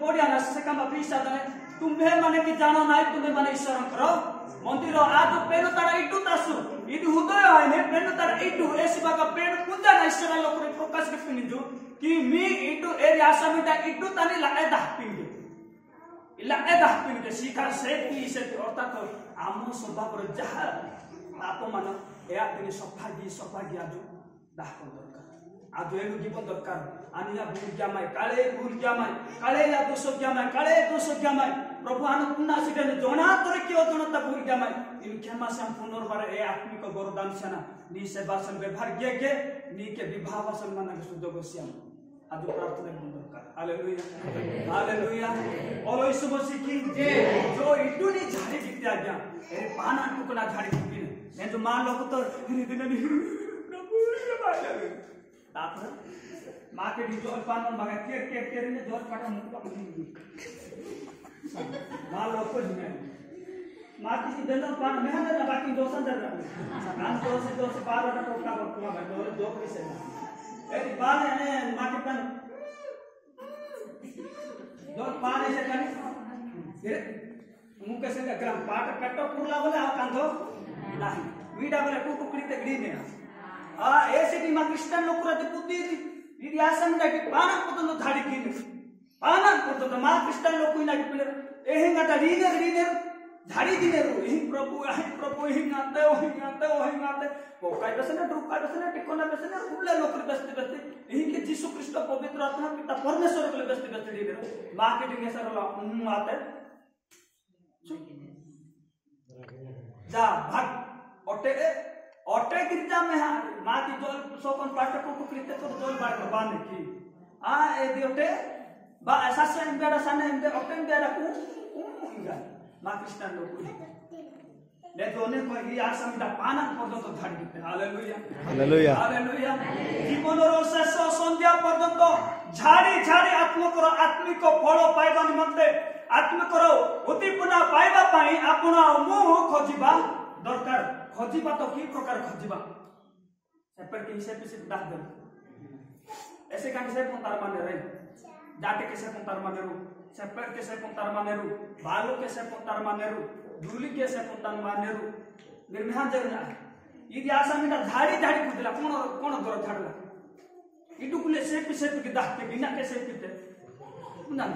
पढ़िया ना से काम प्रीसा दने तुम्हें माने कि जानो नाइ तुम्हें माने ईश्वर करो मंदिर आज पेन तारा इटू तासु इटू हृदय है ने पेन तारा इटू ऐसी बाका पेन कुंदा ना ईश्वर लोक रे प्रकाश के पिनिजु कि मी इटू एरिया आसामिटा इटू तानी लाए दापिंगे लाए दापिंगे शिकार से की से अर्थात आमो स्वभाव रे जहा पाप मान या तिनी सफा गी आज दाप दरकार आज एनु जीवन दरकार आनिया भूल जामाय काले दोष जामाय प्रभु आन पुन्हा सिटे जोना तोरे के जोनता भूल जामाय इन क्षमा से पुनर्बार ए आत्मिक वरदान सेना नी सेवा सन व्यवहार के नी के विवाह सम्मान के सुजोग श्याम आज प्रार्थना के दरकार हालेलुया और यीशु मसीह की जय जो इटुनी झाड़ी दिखते आज्ञा ए पाना टुकड़ा झाड़ी दिखते ने जो मां लोग तो धीरे धीरे प्रभु के बाजा तापर मां के जोर पान मगा के ने जोर पाटा मुक्ता बुझी मां लोग को जिने मां की देनो पान मेहनत ना बाकी दोसन दर कान तो से 12 का टोका बटुआ बटोर जो कैसे ए पान ने मां के पान जोर पान ऐसे काने मुंह कैसे ग्राम पाट पेटो पुरला बोले आ कांधो नाही वीडा बोले टुकड़ी ते गड़ी ने आ ऐसे टी मा क्रिश्चियन लोग रते बुद्धि ఇది ఆసండకి పానం పొందును ధాడికి పానం పొందును మా క్రిస్టియన్ లోक कोई ना पिले एहिंगाटा रीनेर झाड़ी दिनेरु एहि प्रभु एहिंगाते पोकाय बसने डुकाय बसने टिकोना बसने उल्ले लोक बसते एहि के यीशु ख्रीष्ट पवित्र आत्मा पिता परमेश्वर के बसते दिनेरु मार्केटिंग सरला आते जा भाग ओटे गिरजा में हा माती जोल सोकन पाटक को कृत्य तो जोल बार बाने की आ ए दियोटे बा सासे बेड़ा साने एंदे ओपेन बेड़ा को इंगा मा क्रिश्चियन लोग ले दोने को ई आसमिदा पाना पर्यंत झाड़ी दिते हालेलुया जीवनर शेष संध्या पर्यंत झाड़ी आत्मिक फल पाइबा निमंते आत्मिक उद्दीपना पाइबा पई आपन मुह खोजिबा दरकार खोजिबा तो की प्रकार खोजिबा सेपर के हिसाब से दाख दे ऐसे का से पंतार माने रे जाटे के से पंतार माने रू सेपर के से पंतार माने रू बालू के से पंतार माने रू धूली के से पंतार माने रू निर्महान जगना इदी आसामिना झाड़ी कुदला कोन दर झाड़ला इडु कुले से के दाख के बिना के से पिते ना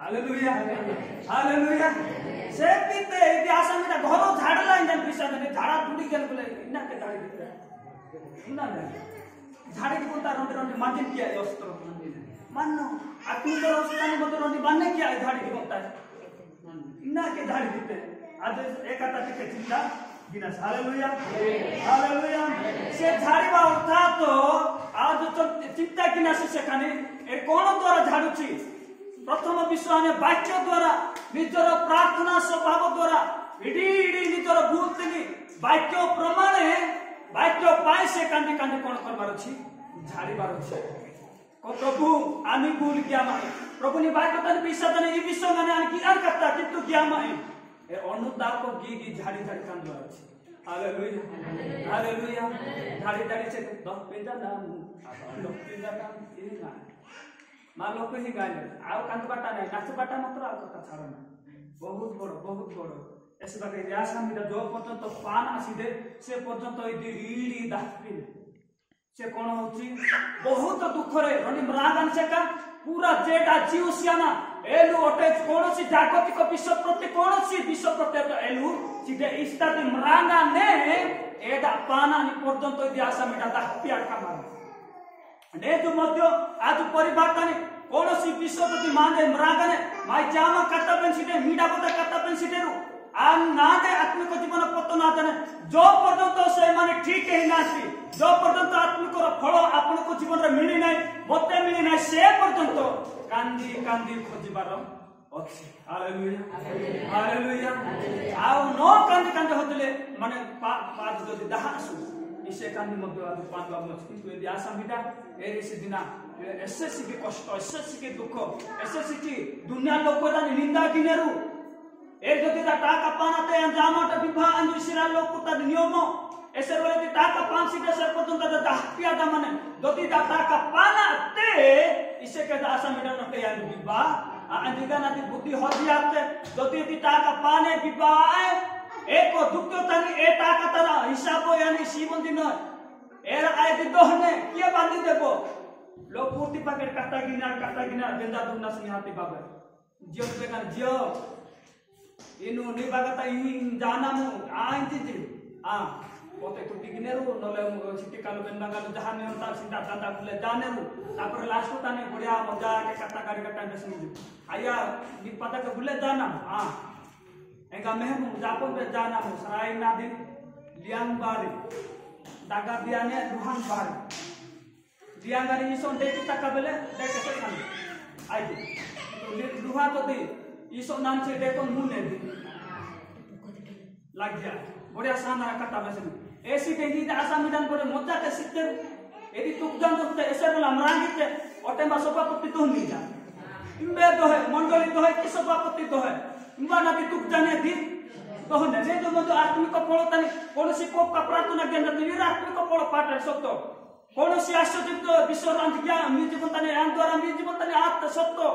हालेलुया से पिते इदी आसामिना घरो झाड़ला इंजन पिसा ने झाड़ा टूटी गेल बोले इना के झाड़ी दिते ना झाड़ी को तार रोंडे माजिन किया अस्त्र मानो आत्मिक अवस्था में तो रोंडे बांधने किया झाड़ी को होता है इना के झाड़ी दिते आज एकता के चिंता गिना हालेलुया से झाड़ी बा अर्थात तो आज तो चिंता गिना से काने ए कोन द्वारा झाड़ुची प्रथम विश्वाने वाक्य द्वारा निजर प्रार्थना स्वभाव द्वारा इडी निजर भूतनी वाक्य प्रमाणे वाक्य पाए से कांदी कोन करबार अछि झाड़ीबार अछि को प्रभु आमी भूल गया माने प्रभु नि वाक्य तन विश्वाने ई विश्व माने आन की आर करता किंतु क्या माने ए अनुदार को गी झाड़ी कांदबार अछि हालेलुया झाड़ी से दस पेजा नाम ई ना मा लोक ही गाले आउ कांत बाटा नहीं नाच बाटा मात्र आउ कथा छाड़ना बहुत बड़ ऐसे बाके यासा मिटा जो पर्यंत पान आसीदे से पर्यंत ई रीडी दापिन से कोन होची बहुत दुख रे रणी मरागान से का पूरा जेटा जीवसियाना एलु ओटे कोनोसी जागतिक विश्व प्रत्येक एलु सिदे इस्ताते मरागा ने एदा पाना नि पर्यंत ई यासा मिटा दापिया का मार ने जो मध्य आज परिवर्तन कोनोसी विश्वपति माने मरागने माय जामा कत्ता पेंसिटे मीडा पता कत्ता पेंसिटेरु आन नादे आत्मिक जीवन पतन आतने जो पर्यंत से माने ठीक है नासी जो पर्यंत आत्मिक फल आपन को जीवन रे मिली नै बते मिली नै से पर्यंत कांदी खोजिबार अछि हालेलुया आउ नो कांदी होतले माने पाद जदि दाहासु इसे कांदी मध्य आज पांडवा मच किंतु यदि आसामिटा एरी से दिना एसएससी के कष्ट एसएससी के दुख एसएससी की दुनिया लोक को निंदा किनेरु ए जदि ता टाका पानाते अंजामट विवाह अंजुसिरा लोक को नियम एसर वाले ती टाका 5 सीट एसर पर्यंत दाहपिया दा माने दोती दा टाका पाना ते इसे के आशा मिडन नटे या बिबा अंदिगा नाती बुद्धि हजियाते दोती ती टाका पाने बिबा एको दुक्तो तनी ए टाका तरा हिसाबो यानी सीमन दिन एरा आय दी दोहने किए बांधी देबो लोग पूर्ति पैकेट काटा गिना बेंदा दुना से हाथी बाबा जियो बेगान जियो इनु नी बागता इन जाना मु आइन जी आ पोते कुटी गिनेरु नले सिटी कालो बेन बागालो जहां ने उनता सिंदा दादा कुले जानेरु तापर लास्ट को ताने बढ़िया मजा के काटा गाड़ी काटा बेसनी आया नी पता के बुले जाना हां एगा मेहमु जापो पे जाना मु सराय नादी लियांग बारी दागा बियाने दुहान बारी दियांगारी इसों देखी तक बेले देखे तो खाली आई तो दुहा तो दी इसों नाम से देखो मुंह ने लग गया बढ़िया साना कटा बेसनी ऐसी कहीं दी आशा मिडन पर मजा के सिद्ध यदि तुक जान तो ऐसे बोला मरांगी के ओटे मा सभापति तो नहीं जा इम्बे तो है मंडली तो है कि सभापति तो है इम्बा ना भी तुक जाने दी तो ने जो मधु आत्मिक फल तने कोनसी कोप का प्रार्थना के अंदर निर आत्मिक फल पाठ है सत्य कोनसी आश्चर्य विश्व रांझिया मी जीवन तने आन द्वारा मी जीवन तने आत्म सत्य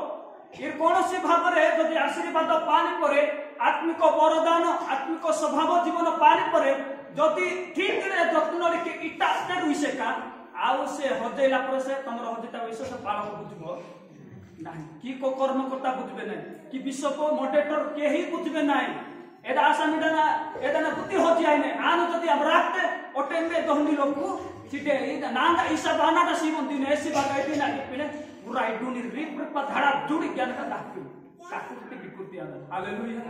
ये कोनसी भाव रे यदि आशीर्वाद पानी परे आत्मिक वरदान आत्मिक स्वभाव जीवन पानी परे जदि ठीक रे जत्न रे के इटा स्टेट विषय का आउ से हजेला पर से तमरो हजेता विषय से पालन बुझबो नाही की को कर्म करता बुझबे नाही कि विश्व को मॉडरेटर के ही बुझबे नाही एदा आशा मिडना एदा बुद्धि होती आइने आनो जदि हम राखते ओटे में दोहनी लोग को सीधे नांदा ईसा बाना दा सीमन दिन ऐसी बात आई ना पिने पूरा इडुनी रिप रिप धाड़ा जुड़ी ज्ञान का दाखी काकुति विकृति आदा हालेलुया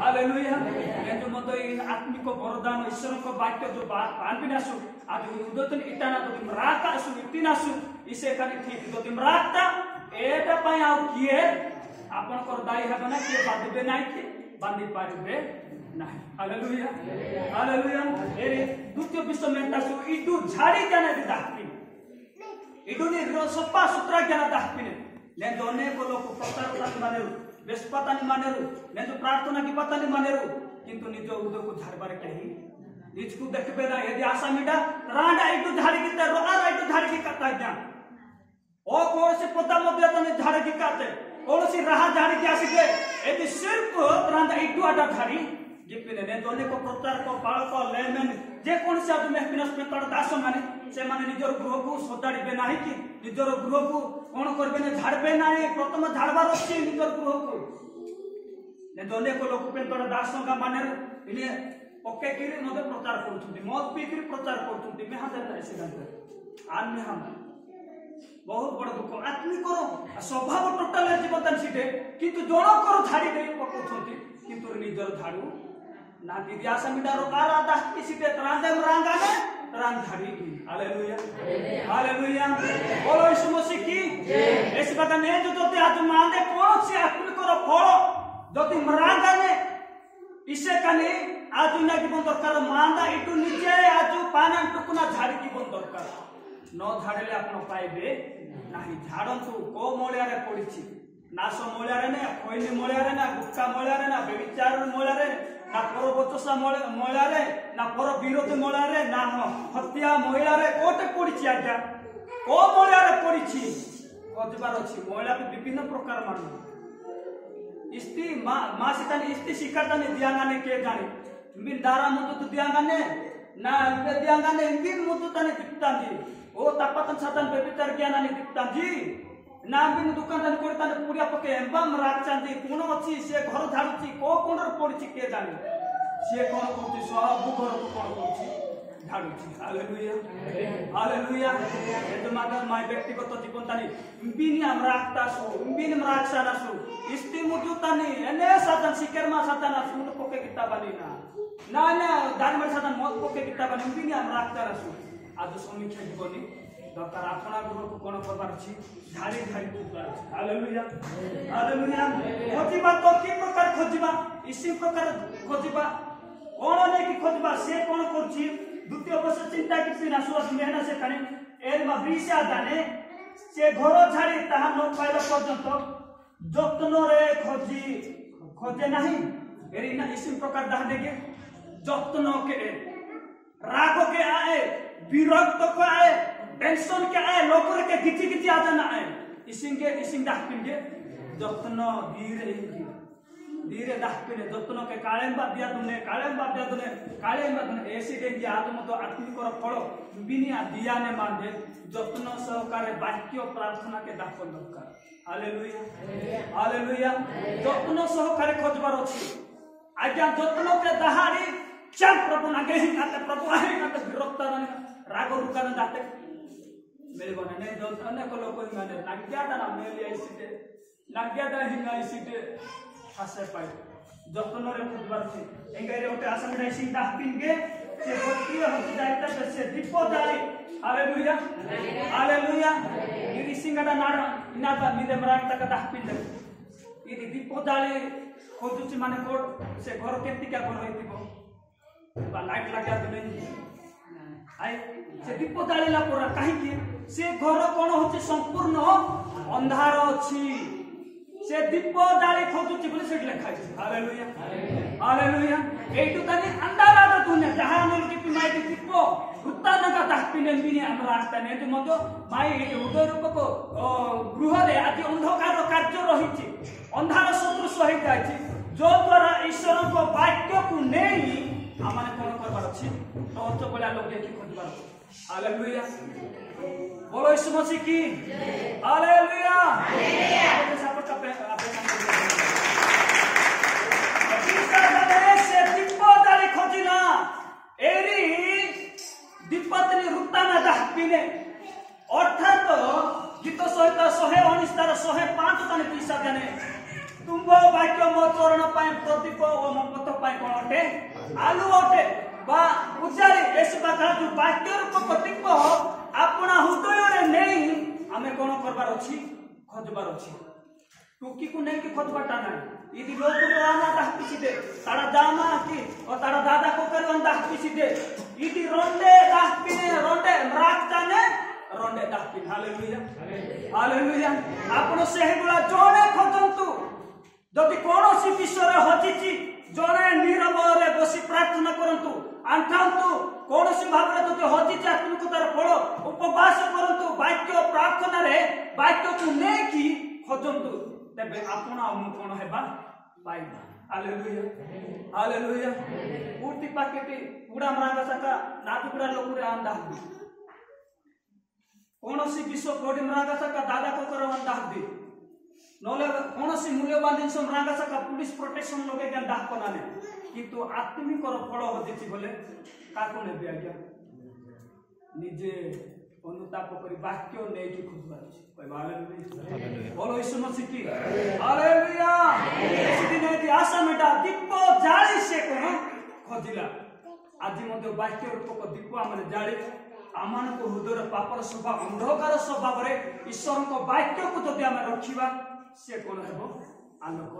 हालेलुया ये जो मतो आत्मिक वरदान ईश्वर को वाक्य जो पानपिनासु आज उदतन इटाना तो मराका असु इतिनासु इसे काने ठीक तो मराता एटा पय आ किए आपन को दाई है ना के बांधबे नाही के बांधी पारिबे नाही हालेलुया हालेलुया एरे द्वितीय विश्व में तासु इडु झाड़ी जाने दाखी इडुनी सप्पा सूत्र ज्ञान दाखिने ले दोने को लोग प्रचार करने मानेरु बेस्पतानी मानेरु ने जो प्रार्थना की पतानी मानेरु किंतु निज उदर को झाड़बार कहीं निज को देखबे ना यदि आशा मिडा रांडा इडु झाड़ी की रोआ इडु झाड़ी की कता ज्ञान ओ कौन से पता मध्य तने झाड़ी की काते कौन सी राह झाड़ी की आसीबे यदि सिर्फ रांडा इडु आडा झाड़ी जिपिने ने दोने को प्रचार को पाल को लेमेन जे कौन से आदमी हैप्पीनेस में तड़ दास माने से माने निजर गृह को सदाड़िबे नाही कि निजर गृह को कोन करबे ने झाड़बे नाही प्रथम झाड़बार अछि निजर गृह को ने दोने को लोक पे तड़ दास का माने इने ओके किरी मते प्रचार करथुंती मत पीकरी प्रचार करथुंती में हाजर ऐसे गंत आन्य हम बहुत बड़ दुख आत्मिक करो स्वभाव टोटल जीवन सीटे किंतु जण कर झाड़ी दे पकोथुंती किंतु निजर झाड़ू ना दिव्यासा मिडारो आराधा किसी के त्रांदे रांगाने त्रांग झाड़ी की हालेलुया हालेलुया बोलो यीशु मसीह की ऐसे बात ने जो ते आज मांदे कौन सी आत्मिक रो फल जति मरांगाने इसे कने आज ना की बंद दरकार मांदा इटु निजे आज पाना टुकुना झाड़ी की बंद दरकार न झाड़ले आपण पाइबे नाही झाड़ंतु को मोळिया रे पडिछि नाश मोळिया रे ना कोइनी मोळिया रे ना गुटका मोळिया रे ना बेविचार मोळिया रे ना पर बचसा मोळिया रे ना पर विरोध मोळिया रे ना हत्या मोळिया रे कोटे पडिछि आज्ञा को मोळिया रे पडिछि खोजबार अछि मोळिया के विभिन्न प्रकार मानु इस्ती मा सितानी इस्ती शिकारतानी दियांगाने के जाने मिन दारा मुतु तु दियांगाने ना बे दियांगाने मिन मुतु ताने दिक्तांजी ओ तापतन सातन बेविचार ज्ञानाने दिक्तांजी ना बिन दुकान तने कोड़ी तने पुरिया पके एम्बम राखचांदी कोन अछि से घर झाड़ुची को कोनर पडिछि के जाने से कोन कोछि सब घर को कोन कोछि झाड़ुची हालेलुया हालेलुया एतो मादर माय व्यक्तिगत जीवन तने बिन हम राखतासु बिन राखसानासु इस्ती मुजु तने एने सातन सिकेरमा सातन सुन पके किताबानी ना ना दानमर सातन मत पके किताबानी बिन हम राखतासु आज समीक्षा जीवनी दरकार आपना गुरु को कोन करबार छी झाड़ी झाड़ी पुकार हालेलुया हालेलुया खोजिबा तो की प्रकार खोजिबा इसी प्रकार खोजिबा कोन ने की खोजिबा से कोन करछि द्वितीय वर्ष चिंता किसी ना सुस मेहना से कने एर मा बिसा जाने से घर झाड़ी ताहा न पाइला पर्यंत जत्न रे खोजे नाही एरी ना इसी प्रकार दाह देगे जत्न के राग के आए, विरक्त को आए, टेंशन के आए, लोकर के गिची गिची आ जाना आए, इसिंग दाखपिंगे जत्न धीरे दाखपिने जत्न के कालेम बादिया दुने ऐसे के आदम तो आत्मिक फल बिनिया दिया ने मांगे जत्न सहकारे वाक्य प्रार्थना के दाखन दरकार। हालेलुया हालेलुया जत्न सहकारे खोजबार अछि आज्ञा जत्न के दहाड़ी चल प्रभु नागे ही काते प्रभु आहे काते विरक्त राग रुकान दाते मेरे बने ने जो अनेक लोक माने नाग्यादा ना मेली आइसिते नाग्यादा हिंगा आइसिते आसे पाई जत्न रे खोजबार छी एंगारे ओटे आसन डाइसिंग दाखपिनगे से गोटी होती जायता से दीपो जाली। हालेलुया हालेलुया इरी सिंगडा नाड इनाबा मिदे मराक तक दाखपिन इरी दीपो जाली खोजुची माने कोड से घर केति का घर होइतिबो बा लाइट लगा दिले आई से दीपो जालीला पूरा काहे कि से घर कोन होची संपूर्ण अंधार अछि से दीप जाली खोजुची बोले सेट लिखा है। हालेलुया हालेलुया एटु तनी अंधारा दुनिया जहां हम की माई दीप रुत्ता नका दाखपिने बिनी हम रास्ता ने तो मतो माई उदय रूप को गृह रे आज अंधकार कार्य रहिछि अंधार सदृश होई जाइछि जो द्वारा ईश्वर को वाक्य को नेई हमने कोन करबार अछि तो बोला लोग के खोजबार। हालेलुया बोलो यीशु मसीह की हालेलुया से दीपो जाली खोजिना एरी दीपतनी रुत्ताना दाखपिने अर्थात गीत सहित 119 105 तने पीसा जाने तुम्बो वाक्य मो चरण पाए प्रदीप ओ मो पथ पाए कोन अटे आलू अटे बा उजारी एस बाका जो वाक्य रूप दीप अपना हृदय रे नहीं हमें कोन करबार अछि खोजबार अछि टुकी को नहीं कि खोजबाटा ना इदी लोक राना दाखपिसी दे तारा दामा की और तारा दादा को करवन दाखपिसी दे इदी रोंडे दाखपिने रोंडे मराकताने रोंडे दाखपिन। हालेलुया हालेलुया आपण सेहगुला जोने खोजंतु जदि कोनोसी विषय हजिची जोने नीरव रे बसी प्रार्थना करंतु आंठांतु कोनोसी भाबरे जदि हजिची आत्मिकतार फल उपवास करंतु वाक्य प्रार्थना रे वाक्य को नेकी खोजंतु तबे आपण हम कोन हेबा पाइबा। हालेलुया हालेलुया पूर्ति पाकेटी पूरा मरांगा सका नाटुकुरा लोकुरे आंदा कोनोसी विश्व कोडी मरांगा सका दादा को कर आंदा दे नले कोनोसी मूल्यवान जिंस मरांगा सका पुलिस प्रोटेक्शन लोगे के दाह कोनाने किंतु आत्मिक कर फल होदिछि बोले काको ने बिया गया निजे अनुताप करी वाक्य नै कि खुजबार अछि कोइ हालेलुया बोलो यीशु मसीह की हालेलुया इसी दिन यदि आशा मेटा दीप जाली से कोन खोजिला आज मते वाक्य रूप को दीप हमने जाली आमान को हृदय पापर स्वभाव अंधकार स्वभाव रे ईश्वर को वाक्य को जदि हम रखिबा से कोन हेबो आलोक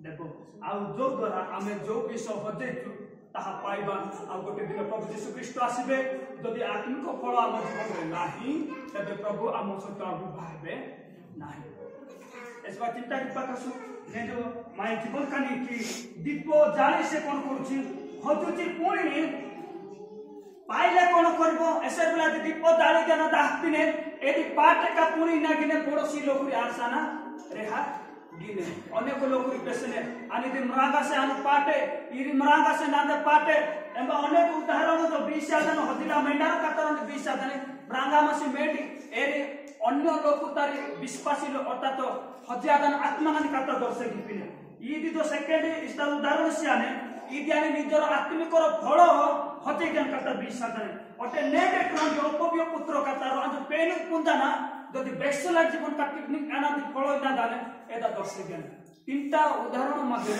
देबो आ जो द्वारा हमें जो विषय बजेचु ताहा पाइबा आ गोटे दिन प्रभु यीशु ख्रीष्ट आसीबे जदि आत्मिक फल हम जीवन रे नाही तबे प्रभु हम सहित विवाहबे नाही एसबा चिंता की पाकसु ने जो माय जीवन कानी की दीप जाली से कोन करूची हजुची पुणी पाइले कोन करबो एसे बेला दीप जाली जन दाखपिने एदी पाटे का पुणी ना गिने पड़ोसी लोग रे आसाना रेहा गिने अनेक लोग रे पेसने आनी दिन मरागा से आनी पाटे इरी मरागा से नादे पाटे एंबा अनेक उदाहरण तो 20 जन हदिला मेंडार कातरन 20 जन ब्रांगा मसी मेडी एरी अन्य लोग तारी विश्वासी लोग अर्थात हजारन आत्मा माने कातर दर्शे गिपिने इदी तो सेकेंड इस्ता उदाहरण से आने इदी आनी निजर आत्मिक फल हते जन कातर 20 जन ओटे नेट क्रम योपव्य पुत्र कातर आज पेन पुंजाना जदि बेसला जीवन का टेक्निक अनादि फल ना जाने एदा दर्शे ज्ञान तीनटा उदाहरण मध्य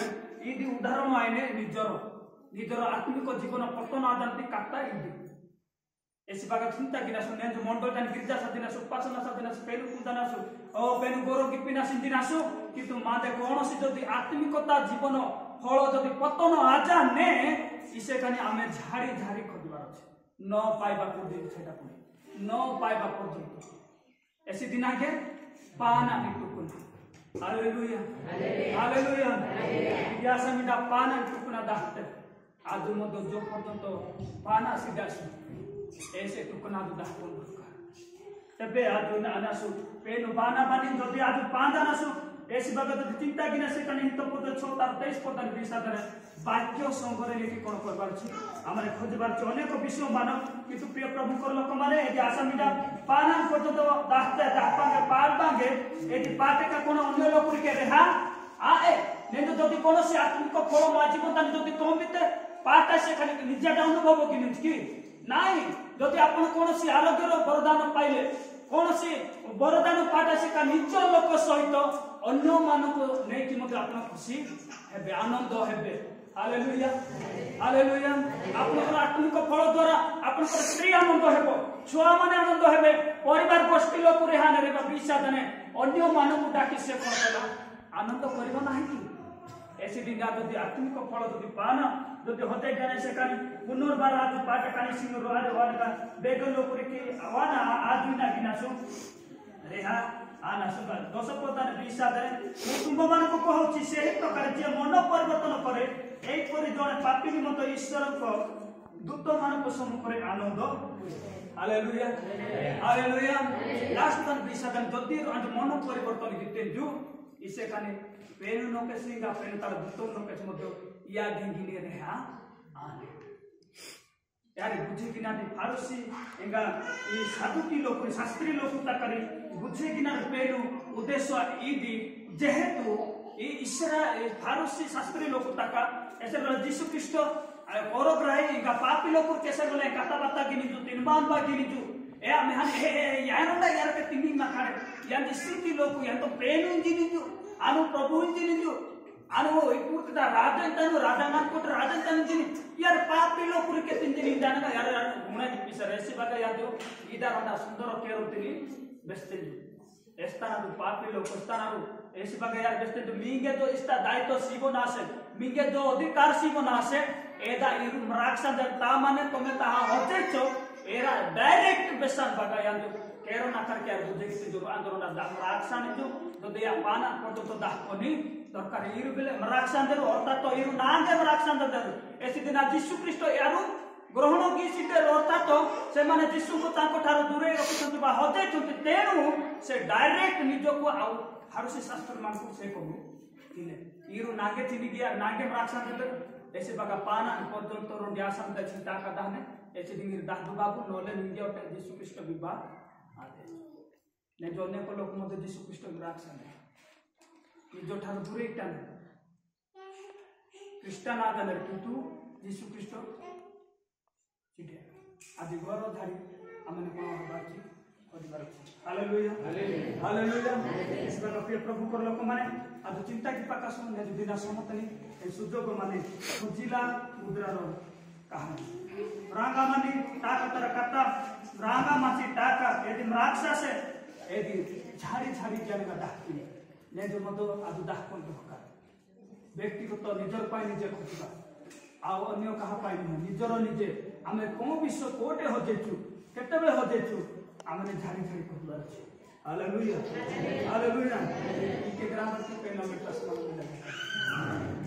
इदी उदाहरण आइने निजर आत्मिक जीवन पतन आदांति काटा इदी एसी बागा चिंता किना सुने जो मंडल जान गिरजा सदिना सुपासना सदिना पेनु कुदाना सु ओ पेनु गोरो किपिना सिंदिना सु किंतु मादे कोनोसी जदि आत्मिकता जीवन फल जदि पतन आजा ने इसे कानी आमे झाड़ी झाड़ी खोजबार अछि न पाइबा पुदी सेटा पुनी न पाइबा पुदी ऐसी दिन आगे पाना टुकुना। हालेलुया हालेलुया या समिदा पाना टुकुना दाखते आज मध्य जो पर्यंत पाना सिधासु ऐसे टुकना दाखन दरकार तबे आज आनासु पेनु बाना बानी जदि आज पांदानासु ऐसी बात चिंता किना से कने हित पद 6 तार 23 पद 20 आदर वाक्य संगरे लेके कोन करबार छी हमरे खोजबार छी अनेक विषय मानव किंतु प्रिय प्रभु को लोक माने एदि आशा मिटा पाना पर्यंत दाहते दापांगे पार बांगे एदि पाटे का कोन अन्य लोक के रेहा आए नेतो जदि कोन से आत्मिक फल माजिबो तानि जदि तोमिते पाटा से खाली निजाटा अनुभव कि नाई जदि आपण कोन से आरोग्यर वरदान पाइले कोन से वरदान पाटा से का निज लोक सहित अन्य मानक नहीं कि मतलब आपण खुशी हेबे आनंद हेबे हालेलुया हालेलुया आपण आत्मिक फल द्वारा आपण स्त्री आनंद हेबो छुआ माने आनंद हेबे परिवार गोष्ठी लोक रेहान रे विषादने अन्य मानक डाकी से फल आनंद करबो नाही कि ऐसे दिन जदि आत्मिक फल जदि पाना जदि होते जाने से कानी पुनर्बार आज पाट कानी सिंह रोआरे वाला बेगल लोकरे के आवाना आज ना गिनासु रेहा आना सुबा 10 पदान 20 आदरे तुम मान को कहउची से प्रकार जे मन परिवर्तन करे एई परि जने पापी मत ईश्वर को दूत मान को सम्मुख रे आनंद हालेलुया हालेलुया लास्ट तन 20 आदन जदि आज मन परिवर्तन किते जु इसे कानी पेनु नो के सिंगा पेनु तार दूत नो के मध्य या ढेंगिने रेहा आने यार बुझे कि ना फारसी एंगा ई साधुकी लोक शास्त्री लोक तकरी बुझे कि ना पेनु उद्देश्य इदी जेहेतु ई इस्राएल फारसी शास्त्री लोक तका ऐसे यीशु ख्रीष्ट परोग्राही एंगा पापी लोक कैसे बोले कथा बाता गिनी जो तीन बान बा गिनी जो ए मेहन ए यानोंडा यार के तिनी माखारे यान सिटी लोक यान तो पेनु गिनी जो आनु प्रभु गिनी जो आनु इपुरता राजन तनु राजांगन कोट राजन तनु जिनी यार पापी लोक के तिन जिनी दानगा यार मुना पिसर ऐसे बाका यार जो इधर हटा सुंदर केरो तिनी बेस्ते जो एस्ताना दु पापी लोक एस्ताना रु ऐसे बाका यार बेस्ते जो मिंगे जो इस्ता दायित्व सीबो नासे मिंगे जो अधिकार सीबो नासे एदा इरु मराक्सा ता माने तमे ता होजेचो एरा डायरेक्ट बेसान बाका यार जो केरो ना करके यार बुझे कि जो आंदोलन दा मराक्सा ने जो दे पाना पड़तो तो दाखोनी दरकार इरु बेले मराक्सांदर अर्थात तो इरु नांगे मराक्सांदर एसी दिन यीशु ख्रीष्ट यारु ग्रहण की सीटे अर्थात से माने यीशु को ताको ठारो दूरे रखुछंती बा होते छंती तेनु से डायरेक्ट निजो को आउ फारसी शास्त्र मान को से कहू किने इरु नागे थिनी गया नागे मराक्सांदर ऐसे बगा पाना पर्यंत रो ड्यासम द चिंता का दाने ऐसे दिन दादू बाबू नोले निगे ओटे यीशु ख्रीष्ट विवाह आते ने जोने को लोक मते यीशु ख्रीष्ट मराक्सांदर जो ठार दूरे टान ख्रीष्टान आदर किंतु यीशु ख्रीष्ट ठीक है आदि घर धारी हमने कोन होबार छी परिवार छी हालेलुया हालेलुया इस प्रकार प्रभु को लोक माने आज चिंता की प्रकाश ने दिना समतनी ए सुजोग माने खुजिला मुद्रा रो कहानी रांगा माने ताका तर कता रांगा माची ताका यदि राक्षस से यदि झाड़ी झाड़ी जन का डाकी ने जो मतो आज दाखन दरकार व्यक्तिगत निजर पाई निजे खोजबा आ अन्य कहा पाई निजर निजे आमे को विश्व कोटे हो जेचु केतबे हो जेचु आमे झाड़ी झाड़ी खोजबा अछि हालेलुया हालेलुया के ग्रामर के पेन में प्रश्न लगे